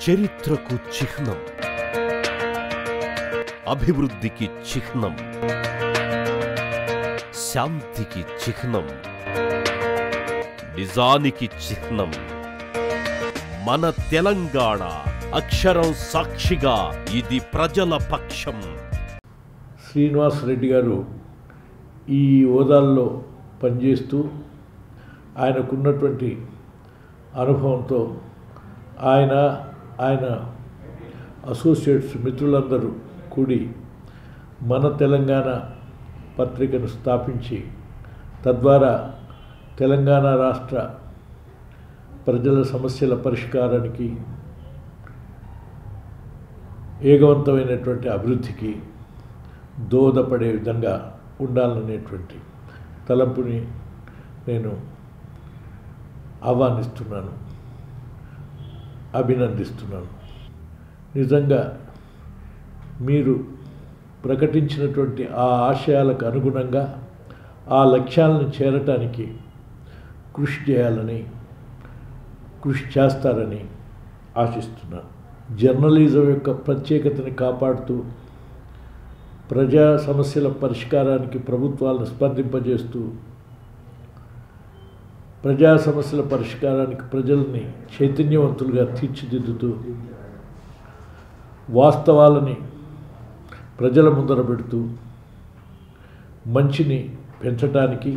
చరిత్రకు చిహ్నం, అభివృద్ధికి చిహ్నం, శాంతికి చిహ్నం, నిజానికి చిహ్నం. మన తెలంగాణ అక్షరం సాక్షిగా ఇది ప్రజల పక్షం. శ్రీనివాస్ రెడ్డి గారు ఈ హోదాల్లో పనిచేస్తూ ఆయనకున్నటువంటి అనుభవంతో ఆయన అసోసియేట్స్ మిత్రులందరూ కూడి మన తెలంగాణ పత్రికను స్థాపించి తద్వారా తెలంగాణ రాష్ట్ర ప్రజల సమస్యల పరిష్కారానికి, వేగవంతమైనటువంటి అభివృద్ధికి దోహదపడే విధంగా ఉండాలనేటువంటి తలంపుని నేను ఆహ్వానిస్తున్నాను, అభినందిస్తున్నాను. నిజంగా మీరు ప్రకటించినటువంటి ఆ ఆశయాలకు అనుగుణంగా ఆ లక్ష్యాలను చేరటానికి కృషి చేస్తారని ఆశిస్తున్నాను. జర్నలిజం యొక్క ప్రత్యేకతని కాపాడుతూ ప్రజా సమస్యల పరిష్కారానికి ప్రభుత్వాలను స్పందింపజేస్తూ ప్రజా సమస్యల పరిష్కారానికి ప్రజల్ని చైతన్యవంతులుగా తీర్చిదిద్దుతూ వాస్తవాలని ప్రజల ముందర పెడుతూ మంచిని పెంచటానికి,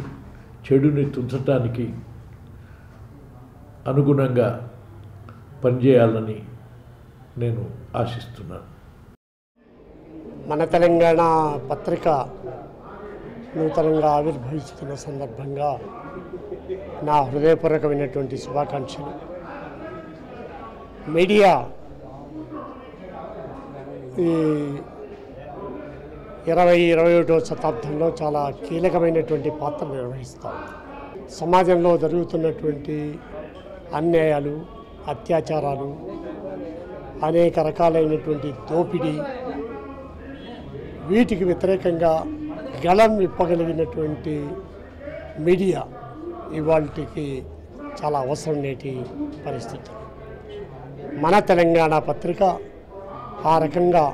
చెడుని తుంచటానికి అనుగుణంగా పనిచేయాలని నేను ఆశిస్తున్నాను. మన తెలంగాణ పత్రిక నూతనంగా ఆవిర్భవిస్తున్న సందర్భంగా నా హృదయపూర్వకమైనటువంటి శుభాకాంక్షలు. మీడియా ఈ 20-21వ శతాబ్దంలో చాలా కీలకమైనటువంటి పాత్ర నిర్వహిస్తాం. సమాజంలో జరుగుతున్నటువంటి అన్యాయాలు, అత్యాచారాలు, అనేక రకాలైనటువంటి దోపిడీ, వీటికి వ్యతిరేకంగా గళం విప్పగలిగినటువంటి మీడియా ఇవాళకి చాలా అవసరం నేటి పరిస్థితి. మన తెలంగాణ పత్రిక ఆ రకంగా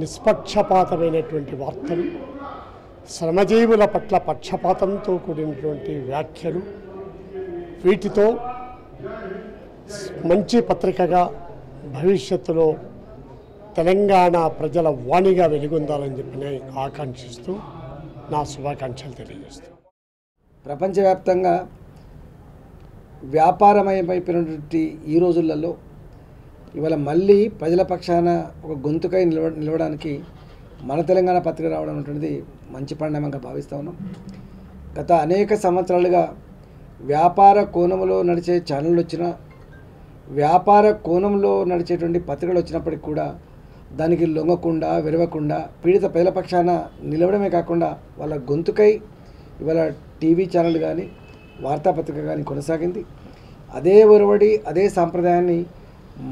నిష్పక్షపాతమైనటువంటి వార్తలు, శ్రమజీవుల పట్ల పక్షపాతంతో కూడినటువంటి వ్యాఖ్యలు, వీటితో మంచి పత్రికగా భవిష్యత్తులో తెలంగాణ ప్రజల వాణిగా వెలుగొందాలని చెప్పి ఆకాంక్షిస్తూ నా శుభాకాంక్షలు తెలియజేస్తూ, ప్రపంచవ్యాప్తంగా వ్యాపారమయమైపోయినటువంటి ఈ రోజులలో ఇవాళ మళ్ళీ ప్రజల పక్షాన ఒక గొంతుకై నిలవడానికి మన తెలంగాణ పత్రిక రావడం అనేటువంటిది మంచి పరిణామంగా భావిస్తూ ఉన్నాం. గత అనేక సంవత్సరాలుగా వ్యాపార కోణంలో నడిచే ఛానళ్ళు వచ్చినా, వ్యాపార కోణంలో నడిచేటువంటి పత్రికలు వచ్చినప్పటికి కూడా దానికి లొంగకుండా, విరవకుండా పీడిత ప్రజల పక్షాన నిలవడమే కాకుండా వాళ్ళ గొంతుకై ఇవాళ టీవీ ఛానల్ కానీ, వార్తాపత్రిక కానీ కొనసాగింది. అదే ఒరవడి, అదే సాంప్రదాయాన్ని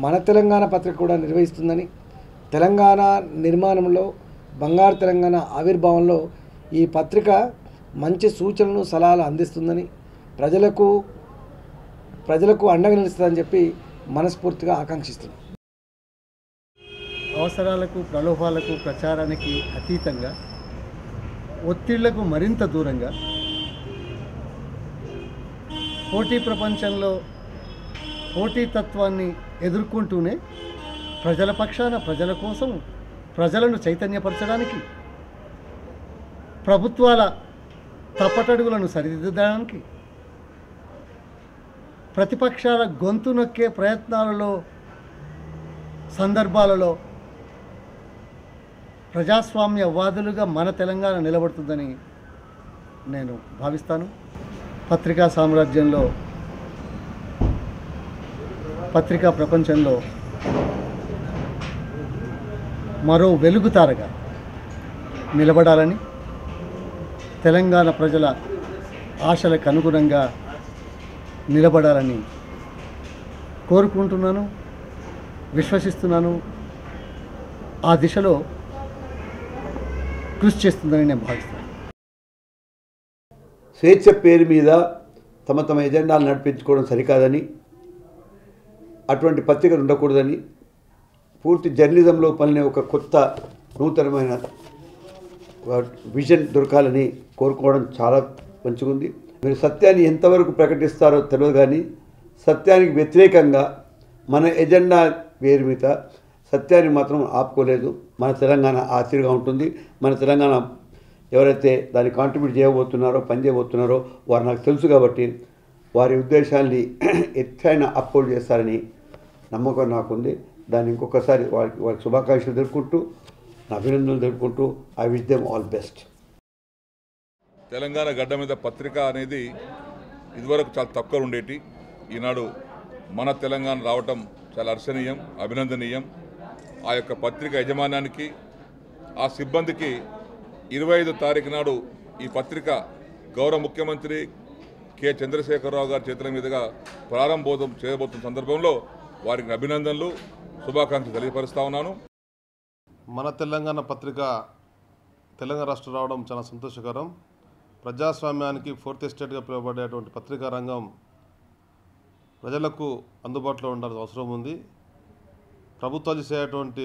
మన తెలంగాణ పత్రిక కూడా నిర్వహిస్తుందని, తెలంగాణ నిర్మాణంలో, బంగారు తెలంగాణ ఆవిర్భావంలో ఈ పత్రిక మంచి సూచనలు, సలహాలు అందిస్తుందని, ప్రజలకు అండగా నిలుస్తుందని చెప్పి మనస్ఫూర్తిగా ఆకాంక్షిస్తున్నాం. అవసరాలకు, ప్రలోభాలకు, ప్రచారానికి అతీతంగా, ఒత్తిళ్లకు మరింత దూరంగా, పోటీ ప్రపంచంలో పోటీతత్వాన్ని ఎదుర్కొంటూనే ప్రజల పక్షాన, ప్రజల కోసం, ప్రజలను చైతన్యపరచడానికి, ప్రభుత్వాల తప్పటడుగులను సరిదిద్దడానికి, ప్రతిపక్షాల గొంతు నొక్కే ప్రయత్నాలలో, సందర్భాలలో ప్రజాస్వామ్యవాదులుగా మన తెలంగాణ నిలబడుతుందని నేను భావిస్తాను. పత్రికా సామ్రాజ్యంలో, పత్రికా ప్రపంచంలో మరో వెలుగుతారగా నిలబడాలని, తెలంగాణ ప్రజల ఆశలకు అనుగుణంగా నిలబడాలని కోరుకుంటున్నాను, విశ్వసిస్తున్నాను. ఆ దిశలో కృషి చేస్తుందని నేను భావిస్తాను. స్వేచ్ఛ పేరు మీద తమ ఎజెండాలు నడిపించుకోవడం సరికాదని, అటువంటి పత్రికలు ఉండకూడదని, పూర్తి జర్నలిజంలో పనినే ఒక కొత్త నూతనమైన విజన్ దొరకాలని కోరుకోవడం చాలా మంచిగా ఉంది. మీరు సత్యాన్ని ఎంతవరకు ప్రకటిస్తారో తెలియదు, కానీ సత్యానికి వ్యతిరేకంగా మన ఎజెండా వేరు మీద సత్యాన్ని మాత్రం ఆపుకోలేదు. మన తెలంగాణ ఆశీర్గా ఉంటుంది. మన తెలంగాణ ఎవరైతే దాన్ని కాంట్రిబ్యూట్ చేయబోతున్నారో, పనిచేయబోతున్నారో వారు నాకు తెలుసు కాబట్టి వారి ఉద్దేశాన్ని ఎత్తైన అప్లోడ్ చేస్తారని నమ్మకం నాకుంది. దాన్ని ఇంకొకసారి వారికి శుభాకాంక్షలు తెలుపుకుంటూ, అభినందనలు తెలుపుకుంటూ I wish them all best. Telangana గడ్డ మీద పత్రిక అనేది ఇదివరకు చాలా తక్కువ ఉండేటి. ఈనాడు మన తెలంగాణ రావటం చాలా హర్షణీయం, అభినందనీయం. ఆ యొక్క పత్రిక యజమానానికి, ఆ సిబ్బందికి 25 తారీఖు నాడు ఈ పత్రిక గౌరవ ముఖ్యమంత్రి కె చంద్రశేఖరరావు గారి చేతుల మీదుగా ప్రారంభోదం చేయబోతున్న సందర్భంలో వారికి అభినందనలు, శుభాకాంక్షలు తెలియపరుస్తా ఉన్నాను. మన తెలంగాణ పత్రిక తెలంగాణ రాష్ట్రం రావడం చాలా సంతోషకరం. ప్రజాస్వామ్యానికి ఫోర్త్ ఎస్టేట్గా పిలువబడేటువంటి పత్రికా రంగం ప్రజలకు అందుబాటులో ఉండాల్సిన అవసరం ఉంది. ప్రభుత్వాలు చేసేటువంటి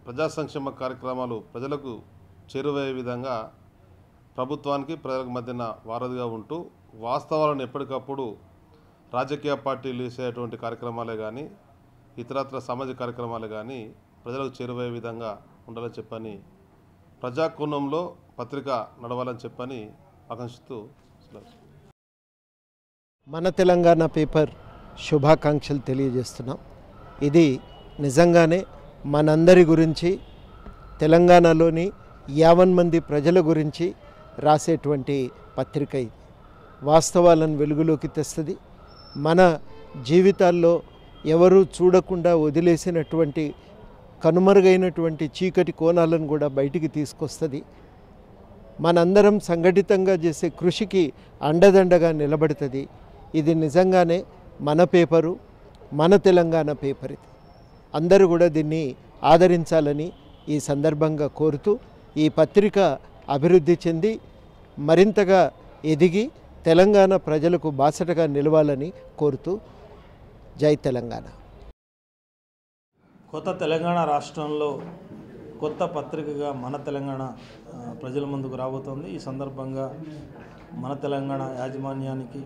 ప్రజా సంక్షేమ కార్యక్రమాలు ప్రజలకు చేరువయ్యే విధంగా ప్రభుత్వానికి ప్రజలకు మధ్యన వారధిగా ఉంటూ వాస్తవాలను ఎప్పటికప్పుడు రాజకీయ పార్టీలు చేసేటువంటి కార్యక్రమాలే కానీ ఇతరత్ర సామాజిక కార్యక్రమాలే కానీ ప్రజలకు చేరువయ్యే విధంగా ఉండాలని చెప్పని, ప్రజాకోణంలో పత్రిక నడవాలని చెప్పని ఆకాంక్షిస్తూ మన తెలంగాణ పేపర్ శుభాకాంక్షలు తెలియజేస్తున్నాం. ఇది నిజంగానే మనందరి గురించి, తెలంగాణలోని 50 మంది ప్రజల గురించి రాసేటువంటి పత్రిక. ఇది వాస్తవాలను వెలుగులోకి తెస్తుంది. మన జీవితాల్లో ఎవరూ చూడకుండా వదిలేసినటువంటి కనుమరుగైనటువంటి చీకటి కోణాలను కూడా బయటికి తీసుకొస్తుంది. మనందరం సంఘటితంగా చేసే కృషికి అండదండగా నిలబడుతుంది. ఇది నిజంగానే మన పేపరు, మన తెలంగాణ పేపర్. ఇది అందరూ కూడా దీన్ని ఆదరించాలని ఈ సందర్భంగా కోరుతూ, ఈ పత్రిక అభివృద్ధి చెంది మరింతగా ఎదిగి తెలంగాణ ప్రజలకు బాసటగా నిలవాలని కోరుతూ జై తెలంగాణ. కొత్త తెలంగాణ రాష్ట్రంలో కొత్త పత్రికగా మన తెలంగాణ ప్రజల ముందుకు రాబోతోంది. ఈ సందర్భంగా మన తెలంగాణ యాజమాన్యానికి,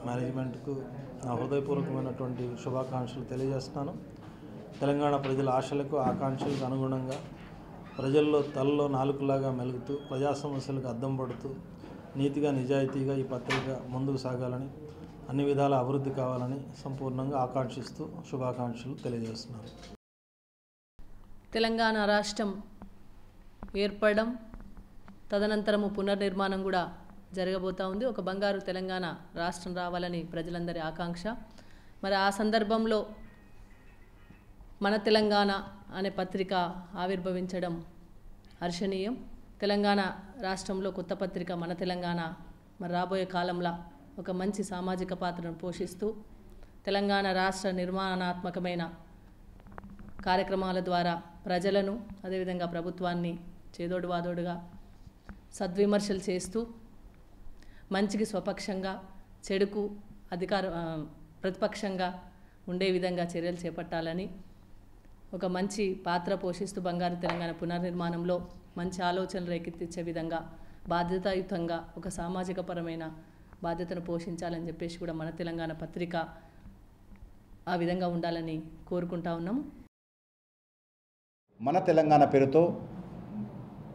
మేనేజ్మెంట్కు నా హృదయపూర్వకమైనటువంటి శుభాకాంక్షలు తెలియజేస్తున్నాను. తెలంగాణ ప్రజల ఆశలకు, ఆకాంక్షలకు అనుగుణంగా ప్రజల్లో తలలో నాలుకలాగా మెలుగుతూ, ప్రజా సమస్యలకు అద్దం పడుతూ, నీతిగా నిజాయితీగా ఈ పత్రిక ముందుకు సాగాలని, అన్ని విధాల అభివృద్ధి కావాలని సంపూర్ణంగా ఆకాంక్షిస్తూ శుభాకాంక్షలు తెలియజేస్తున్నాను. తెలంగాణ రాష్ట్రం ఏర్పడడం, తదనంతరము పునర్నిర్మాణం కూడా జరగబోతూ ఉంది. ఒక బంగారు తెలంగాణ రాష్ట్రం రావాలని ప్రజలందరి ఆకాంక్ష. మరి ఆ సందర్భంలో మన తెలంగాణ అనే పత్రిక ఆవిర్భవించడం హర్షణీయం. తెలంగాణ రాష్ట్రంలో కొత్త పత్రిక మన తెలంగాణ మరి రాబోయే కాలంలో ఒక మంచి సామాజిక పాత్రను పోషిస్తూ తెలంగాణ రాష్ట్ర నిర్మాణాత్మకమైన కార్యక్రమాల ద్వారా ప్రజలను, అదేవిధంగా ప్రభుత్వాన్ని చేదోడు వాదోడుగా సద్విమర్శలు చేస్తూ మంచికి స్వపక్షంగా, చెడుకు ప్రతిపక్షంగా ఉండే విధంగా చర్యలు చేపట్టాలని, ఒక మంచి పాత్ర పోషిస్తూ బంగారు తెలంగాణ పునర్నిర్మాణంలో మంచి ఆలోచనలు రేకెత్తించే విధంగా బాధ్యతాయుతంగా ఒక సామాజిక పరమైన బాధ్యతను పోషించాలని చెప్పేసి కూడా మన తెలంగాణ పత్రిక ఆ విధంగా ఉండాలని కోరుకుంటా ఉన్నాము. మన తెలంగాణ పేరుతో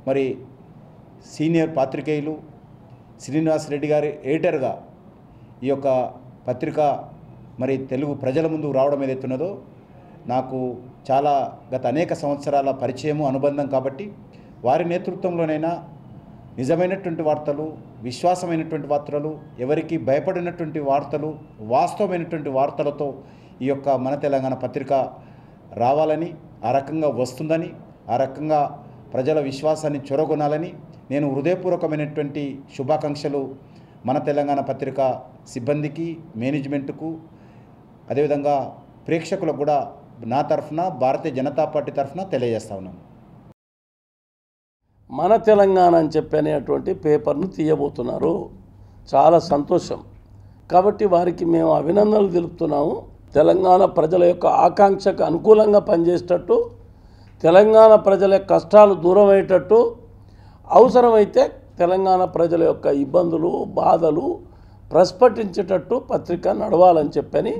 మరి సీనియర్ పాత్రికేయులు శ్రీనివాసరెడ్డి గారి ఎడిటర్గా ఈ యొక్క పత్రిక మరి తెలుగు ప్రజల ముందుకు రావడం ఏదైతున్నదో నాకు చాలా గత అనేక సంవత్సరాల పరిచయము, అనుబంధం కాబట్టి వారి నేతృత్వంలోనైనా నిజమైనటువంటి వార్తలు, విశ్వాసమైనటువంటి వార్తలు, ఎవరికి భయపడినటువంటి వార్తలు, వాస్తవమైనటువంటి వార్తలతో ఈ యొక్క మన తెలంగాణ పత్రిక రావాలని, ఆ రకంగా వస్తుందని, ఆ రకంగా ప్రజల విశ్వాసాన్ని చొరగొనాలని నేను హృదయపూర్వకమైనటువంటి శుభాకాంక్షలు మన తెలంగాణ పత్రిక సిబ్బందికి, మేనేజ్మెంట్కు, అదేవిధంగా ప్రేక్షకులకు కూడా నా తరఫున, భారతీయ జనతా పార్టీ తరఫున తెలియజేస్తా ఉన్నాను. మన తెలంగాణ అని చెప్పనేటువంటి పేపర్ను తీయబోతున్నారు. చాలా సంతోషం. కాబట్టి వారికి మేము అభినందనలు తెలుపుతున్నాము. తెలంగాణ ప్రజల యొక్క ఆకాంక్షకు అనుకూలంగా పనిచేసేటట్టు, తెలంగాణ ప్రజల కష్టాలు దూరం అయ్యేటట్టు, అవసరమైతే తెలంగాణ ప్రజల యొక్క ఇబ్బందులు బాధలు ప్రస్ఫుటించేటట్టు పత్రిక నడవాలని చెప్పని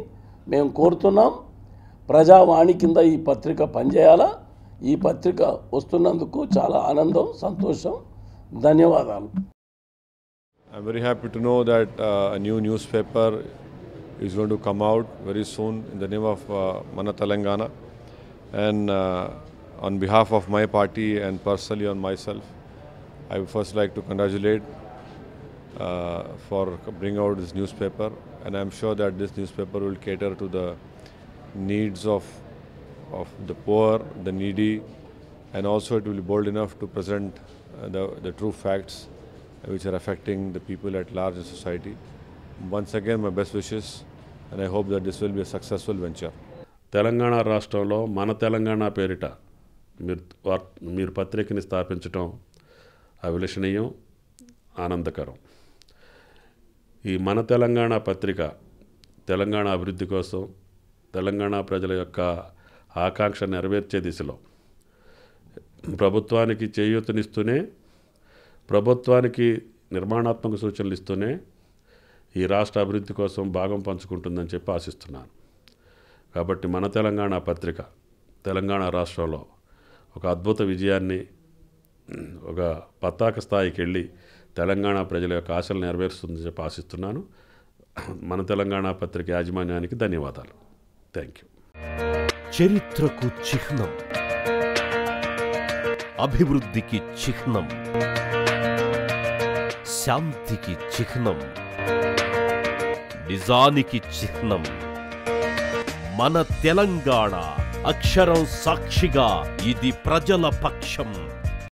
మేము కోరుతున్నాం. ప్రజావాణి కింద ఈ పత్రిక పనిచేయాలా. ఈ పత్రిక వస్తున్నందుకు చాలా ఆనందం, సంతోషం, ధన్యవాదాలు. I'm very happy to know that a new newspaper is going to come out very soon in the name of Mana Telangana, and on behalf of my party and personally on myself, I would first like to congratulate for bringing out this newspaper, and I'm sure that this newspaper will cater to the needs of the poor, the needy, and also it will be bold enough to present the true facts which are affecting the people at large in society. Once again, my best wishes, and I hope that this will be a successful venture. Telangana రాష్ట్రంలో మన తెలంగాణ పేరిట మీరు పత్రికని స్థాపించడం అభిలషణీయం, ఆనందకరం. ఈ మన తెలంగాణ పత్రిక తెలంగాణ అభివృద్ధి కోసం, తెలంగాణ ప్రజల యొక్క ఆకాంక్ష నెరవేర్చే దిశలో ప్రభుత్వానికి చేయూతనిస్తూనే, ప్రభుత్వానికి నిర్మాణాత్మక సూచనలు ఇస్తూనే ఈ రాష్ట్ర అభివృద్ధి కోసం భాగం పంచుకుంటుందని చెప్పి ఆశిస్తున్నాను. కాబట్టి మన తెలంగాణ పత్రిక తెలంగాణ రాష్ట్రంలో ఒక అద్భుత విజయాన్ని, ఒక పతాక స్థాయికి వెళ్ళి తెలంగాణ ప్రజల యొక్క ఆశలు నెరవేరుస్తుందని చెప్పి ఆశిస్తున్నాను. మన తెలంగాణ పత్రిక యాజమాన్యానికి ధన్యవాదాలు. Thank you. చరిత్రకు చిహ్నం, అభివృద్ధికి చిహ్నం, శాంతికి చిహ్నం, నిజానికి చిహ్నం. మన తెలంగాణ అక్షరం సాక్షిగా ఇది ప్రజల పక్షం.